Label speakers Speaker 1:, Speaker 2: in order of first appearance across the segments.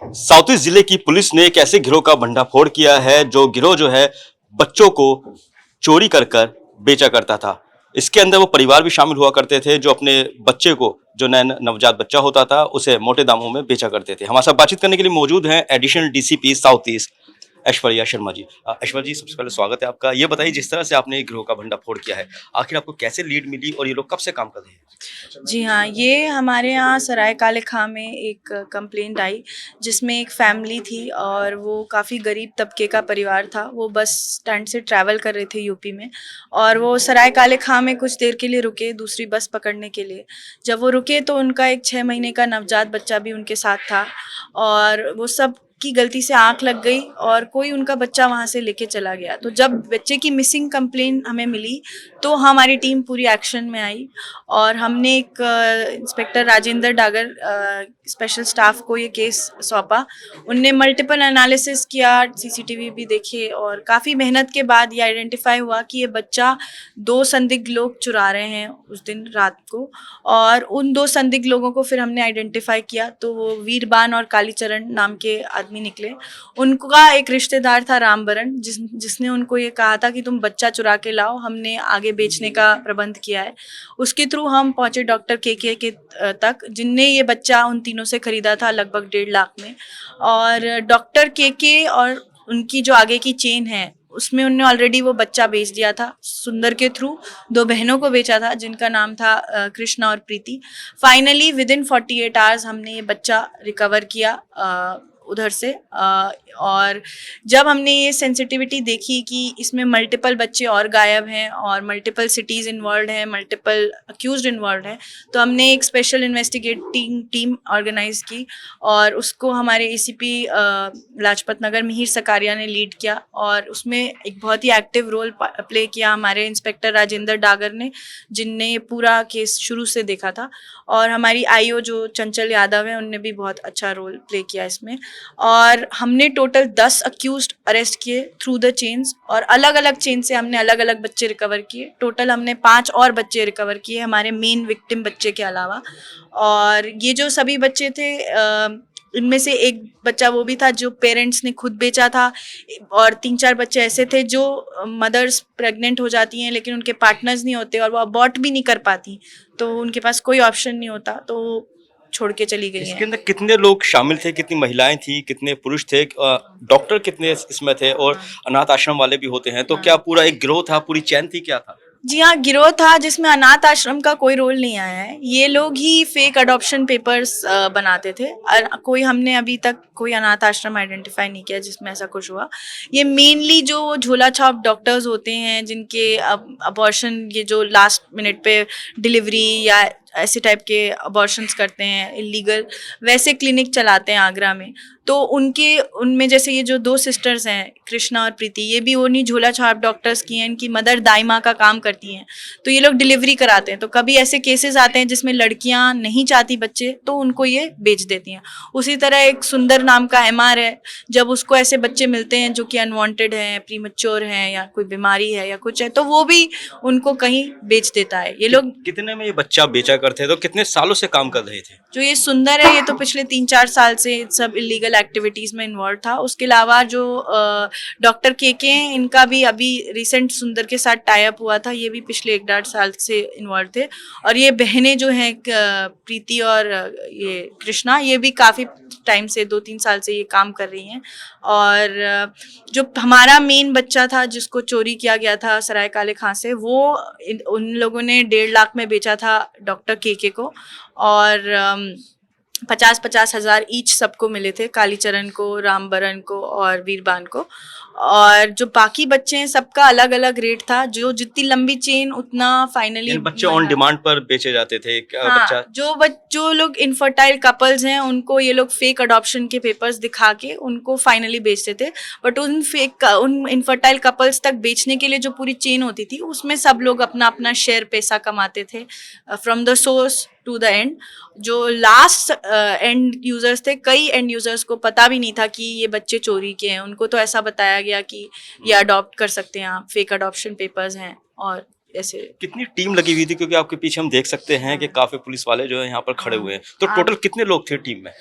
Speaker 1: South east जिले की police ने एक ऐसे गिरोह का भंडाफोड़ किया है जो गिरोह जो है बच्चों को चोरी कर कर बेचा करता था। इसके अंदर वो परिवार भी शामिल हुआ करते थे जो अपने बच्चे को जो नया नवजात बच्चा होता था उसे मोटे दामों में बेचा करते थे। हमारे साथ बातचीत करने के लिए मौजूद हैं additional DCP south east Aishwarya Sharma ji. Aishwarya ji, सबसे पहले स्वागत है आपका। ये बताइए, जिस तरह से आपने ये गिरोह का भंडाफोड़ किया है, आखिर आपको कैसे लीड मिली और ये लोग कब से काम कर रहे हैं?
Speaker 2: जी हाँ, ये हमारे यहाँ सराय काले खां में एक कंप्लेंट आई जिसमें एक फैमिली थी और वो काफ़ी गरीब तबके का परिवार था। वो बस स्टैंड से ट्रैवल कर रहे थे यूपी में और वो सराय काले खां में कुछ देर के लिए रुके दूसरी बस पकड़ने के लिए। जब वो रुके तो उनका एक 6 महीने का नवजात बच्चा भी उनके साथ था और वो सब की गलती से आंख लग गई और कोई उनका बच्चा वहां से लेके चला गया। तो जब बच्चे की मिसिंग कंप्लेन हमें मिली तो हमारी टीम पूरी एक्शन में आई और हमने एक inspector Rajendra Dagar special staff को ये केस सौंपा। उनने मल्टीपल एनालिसिस किया, सीसीटीवी भी देखे और काफ़ी मेहनत के बाद ये आइडेंटिफाई हुआ कि ये बच्चा 2 संदिग्ध लोग चुरा रहे हैं उस दिन रात को। और उन 2 संदिग्ध लोगों को फिर हमने आइडेंटिफाई किया तो वो वीरबान और कालीचरण नाम के आदमी निकले। उनका एक रिश्तेदार था रामबरन जिसने उनको ये कहा था कि तुम बच्चा चुरा के लाओ, हमने आगे बेचने का प्रबंध किया है। उसके थ्रू हम पहुंचे डॉक्टर के तक, जिनने ये बच्चा उन तीनों से खरीदा था लगभग 1.5 लाख में। और डॉक्टर के और उनकी जो आगे की चेन है उसमें उनने ऑलरेडी वो बच्चा बेच दिया था। सुंदर के थ्रू 2 बहनों को बेचा था जिनका नाम था कृष्णा और प्रीति। फाइनली विद इन 48 आवर्स हमने ये बच्चा रिकवर किया उधर से। और जब हमने ये सेंसिटिविटी देखी कि इसमें मल्टीपल बच्चे और गायब हैं और मल्टीपल सिटीज़ इन्वॉल्व हैं, मल्टीपल अक्यूज्ड इन्वॉल्व हैं, तो हमने एक स्पेशल इन्वेस्टिगेटिंग टीम ऑर्गेनाइज की और उसको हमारे एसीपी लाजपत नगर मिहिर सकारिया ने लीड किया। और उसमें एक बहुत ही एक्टिव रोल प्ले किया हमारे इंस्पेक्टर राजेंद्र डागर ने, जिनने ये पूरा केस शुरू से देखा था। और हमारी आईओ जो चंचल यादव है उनने भी बहुत अच्छा रोल प्ले किया इसमें। और हमने टोटल 10 अक्यूज्ड अरेस्ट किए थ्रू द चेन्स और अलग अलग चेन से हमने अलग अलग बच्चे रिकवर किए। टोटल हमने 5 और बच्चे रिकवर किए हमारे मेन विक्टिम बच्चे के अलावा। और ये जो सभी बच्चे थे इनमें से एक बच्चा वो भी था जो पेरेंट्स ने खुद बेचा था और 3-4 बच्चे ऐसे थे जो मदर्स प्रेग्नेंट हो जाती हैं लेकिन उनके पार्टनर्स नहीं होते और वो अबॉर्ट भी नहीं कर पाती, तो उनके पास कोई ऑप्शन नहीं होता तो छोड़ के चली गई हैं।
Speaker 1: इसके अंदर कितने लोग शामिल थे, कितनी महिलाएं थी, कितने पुरुष थे, डॉक्टर कितने इसमें थे और अनाथ आश्रम वाले भी होते हैं, तो क्या पूरा एक गिरोह था, पूरी चैन थी, क्या था?
Speaker 2: जी हाँ, गिरोह था जिसमें अनाथ आश्रम का कोई रोल नहीं आया है। ये लोग ही फेक अडॉप्शन पेपर्स बनाते थे और कोई हमने अभी तक कोई अनाथ आश्रम आइडेंटिफाई नहीं किया जिसमें ऐसा कुछ हुआ। ये मेनली जो झोला छाप डॉक्टर्स होते हैं जिनके अबॉर्शन ये जो लास्ट मिनट पे डिलीवरी या ऐसे टाइप के अबॉर्शंस करते हैं इलीगल, वैसे क्लिनिक चलाते हैं आगरा में। तो उनमें जैसे ये जो 2 सिस्टर्स हैं कृष्णा और प्रीति, ये भी उन्हीं झोला छाप डॉक्टर्स की हैं, इनकी मदर दाई माँ का काम करती हैं। तो ये लोग डिलीवरी कराते हैं। तो कभी ऐसे केसेस आते हैं जिसमें लड़कियां नहीं चाहती बच्चे तो उनको ये बेच देती हैं। उसी तरह एक सुंदर नाम का एमआर है, जब उसको ऐसे बच्चे मिलते हैं जो कि अनवांटेड हैं, प्रीमैच्योर हैं या कोई बीमारी है या कुछ है, तो वो भी उनको कहीं बेच देता है। ये लोग
Speaker 1: कितने में ये बच्चा बेचा करते थे, तो कितने सालों से काम कर रहे थे?
Speaker 2: जो ये सुंदर है ये तो पिछले 3-4 साल से सब इलीगल एक्टिविटीज में इन्वॉल्व था। उसके अलावा जो डॉक्टर के हैं, इनका भी अभी रिसेंट सुंदर के साथ टाई अप हुआ था, ये भी पिछले 1-1.5 साल से इन्वॉल्व थे। और ये बहनें जो हैं प्रीति और ये कृष्णा, ये भी काफ़ी टाइम से 2-3 साल से ये काम कर रही हैं। और जो हमारा मेन बच्चा था जिसको चोरी किया गया था सराय काले खां से, वो उन लोगों ने 1.5 लाख में बेचा था डॉक्टर के को। और 50-50 हज़ार ईच सबको मिले थे, कालीचरण को, रामबरन को और वीरबान को। और जो बाकी बच्चे हैं सबका अलग अलग रेट था, जो जितनी लंबी चेन उतना फाइनली
Speaker 1: बच्चे ऑन डिमांड पर बेचे जाते थे क्या?
Speaker 2: हाँ,
Speaker 1: बच्चा
Speaker 2: जो लोग इनफर्टाइल कपल्स हैं उनको ये लोग फेक अडॉप्शन के पेपर्स दिखा के उनको फाइनली बेचते थे। बट उन इनफर्टाइल कपल्स तक बेचने के लिए जो पूरी चेन होती थी उसमें सब लोग अपना अपना शेयर पैसा कमाते थे from the source to the end. जो लास्ट एंड यूजर्स थे, कई एंड यूजर्स को पता भी नहीं था कि ये बच्चे चोरी के हैं। उनको तो ऐसा बताया गया कि ये अडॉप्ट कर सकते हैं आप, फेक अडॉप्शन पेपर्स हैं। और ऐसे
Speaker 1: कितनी टीम लगी हुई थी, क्योंकि आपके पीछे हम देख सकते हैं कि काफी पुलिस वाले जो है यहाँ पर खड़े हुए हैं, तो टोटल कितने लोग थे टीम में?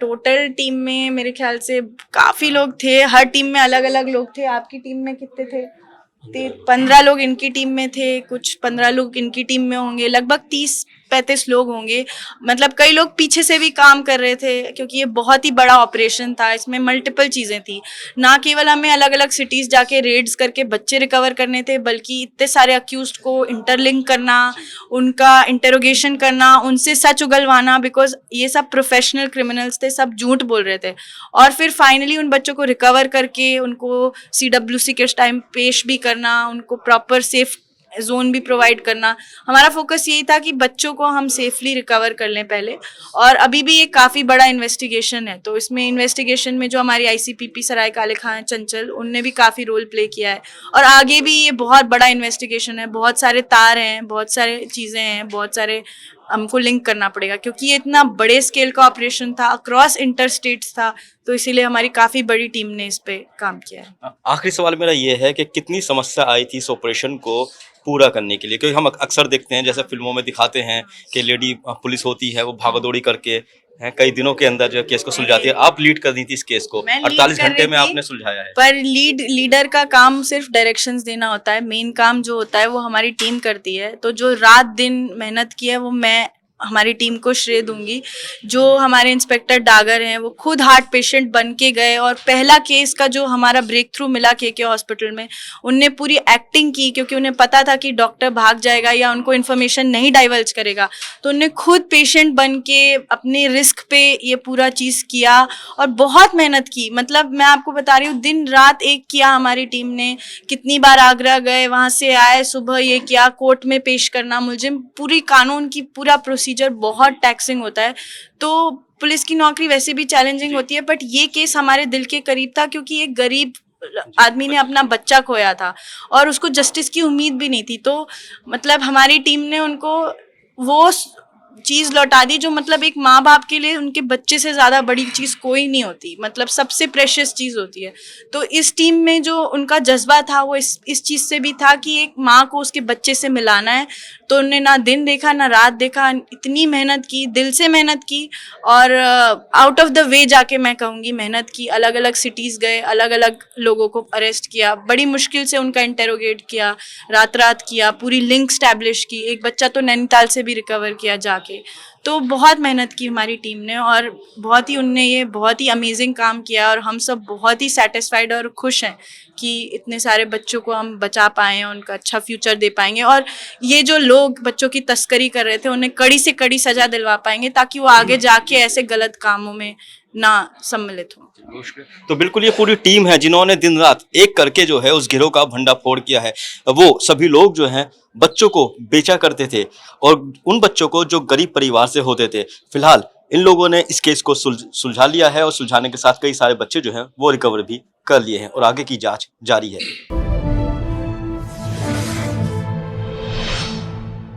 Speaker 2: टोटल टीम में मेरे ख्याल से काफ़ी लोग थे, हर टीम में अलग अलग लोग थे। आपकी टीम में कितने थे? 15 लोग इनकी टीम में थे, कुछ 15 लोग इनकी टीम में होंगे, लगभग 30-35 लोग होंगे। मतलब कई लोग पीछे से भी काम कर रहे थे, क्योंकि ये बहुत ही बड़ा ऑपरेशन था। इसमें मल्टीपल चीज़ें थी, ना केवल हमें अलग अलग सिटीज़ जाके रेड्स करके बच्चे रिकवर करने थे, बल्कि इतने सारे अक्यूज्ड को इंटरलिंक करना, उनका इंटेरोगेशन करना, उनसे सच उगलवाना, बिकॉज ये सब प्रोफेशनल क्रिमिनल्स थे, सब झूठ बोल रहे थे। और फिर फाइनली उन बच्चों को रिकवर करके उनको CWC के टाइम पेश भी करना, उनको प्रॉपर सेफ जोन भी प्रोवाइड करना। हमारा फोकस यही था कि बच्चों को हम सेफली रिकवर कर लें पहले। और अभी भी ये काफ़ी बड़ा इन्वेस्टिगेशन है, तो इसमें इन्वेस्टिगेशन में जो हमारी ICPP सराय काले खां चंचल, उनने भी काफ़ी रोल प्ले किया है। और आगे भी ये बहुत बड़ा इन्वेस्टिगेशन है, बहुत सारे तार हैं, बहुत सारे चीज़ें हैं, बहुत सारे हमको लिंक करना पड़ेगा, क्योंकि ये इतना बड़े स्केल का ऑपरेशन था, अक्रॉस इंटर स्टेट्स था, तो इसीलिए हमारी काफ़ी बड़ी टीम ने इस पे काम किया है।
Speaker 1: आखिरी सवाल मेरा ये है कि कितनी समस्या आई थी इस ऑपरेशन को पूरा करने के लिए, क्योंकि हम अक्सर देखते हैं, जैसे फिल्मों में दिखाते हैं कि लेडी पुलिस होती है, वो भागदौड़ी करके कई दिनों के अंदर जो केस को सुलझाती है। आप लीड कर दी थी इस केस को,
Speaker 2: मैं lead
Speaker 1: 48
Speaker 2: कर
Speaker 1: घंटे
Speaker 2: रही
Speaker 1: में
Speaker 2: थी,
Speaker 1: आपने सुलझाया है।
Speaker 2: पर लीडर का काम सिर्फ डायरेक्शंस देना होता है, मेन काम जो होता है वो हमारी टीम करती है। तो जो रात दिन मेहनत की है वो मैं हमारी टीम को श्रेय दूंगी। जो हमारे इंस्पेक्टर डागर हैं, वो खुद हार्ट पेशेंट बन के गए, और पहला केस का जो हमारा ब्रेक थ्रू मिला के हॉस्पिटल में, उनने पूरी एक्टिंग की, क्योंकि उन्हें पता था कि डॉक्टर भाग जाएगा या उनको इन्फॉर्मेशन नहीं डाइवर्ज करेगा, तो उनने खुद पेशेंट बन के अपने रिस्क पे ये पूरा चीज़ किया और बहुत मेहनत की। मतलब मैं आपको बता रही हूँ, दिन रात एक किया हमारी टीम ने। कितनी बार आगरा गए, वहाँ से आए, सुबह ये किया, कोर्ट में पेश करना मुलजिम, पूरी कानून की पूरा प्रोसीजर बहुत टैक्सिंग होता है। तो पुलिस की नौकरी वैसे भी चैलेंजिंग होती है, बट ये केस हमारे दिल के करीब था, क्योंकि एक गरीब आदमी ने अपना बच्चा खोया था और उसको जस्टिस की उम्मीद भी नहीं थी। तो मतलब हमारी टीम ने उनको वो चीज़ लौटा दी, जो मतलब एक माँ बाप के लिए उनके बच्चे से ज़्यादा बड़ी चीज़ कोई नहीं होती, मतलब सबसे प्रेशियस चीज़ होती है। तो इस टीम में जो उनका जज्बा था वो इस चीज़ से भी था कि एक माँ को उसके बच्चे से मिलाना है। तो उन्होंने ना दिन देखा ना रात देखा, इतनी मेहनत की, दिल से मेहनत की, और आउट ऑफ द वे जाके मैं कहूँगी मेहनत की। अलग अलग सिटीज़ गए, अलग अलग लोगों को अरेस्ट किया, बड़ी मुश्किल से उनका इंटेरोगेट किया, रात किया, पूरी लिंक स्टैब्लिश की। एक बच्चा तो नैनीताल से भी रिकवर किया जाके। तो बहुत मेहनत की हमारी टीम ने, और बहुत ही उनने ये बहुत ही अमेजिंग काम किया, और हम सब बहुत ही सेटिस्फाइड और खुश हैं कि इतने सारे बच्चों को हम बचा पाए हैं, उनका अच्छा फ्यूचर दे पाएंगे, और ये जो लोग बच्चों की तस्करी कर रहे थे उन्हें कड़ी से कड़ी सजा दिलवा पाएंगे, ताकि वो आगे जाके ऐसे गलत कामों में ना सम्मिलित हो।
Speaker 1: तो बिल्कुल ये पूरी टीम है जिन्होंने दिन रात एक करके जो है उस गिरोह का भंडाफोड़ किया है। वो सभी लोग जो हैं बच्चों को बेचा करते थे, और उन बच्चों को जो गरीब परिवार से होते थे। फिलहाल इन लोगों ने इस केस को सुलझा लिया है, और सुलझाने के साथ कई सारे बच्चे जो हैं वो रिकवर भी कर लिए हैं, और आगे की जांच जारी है।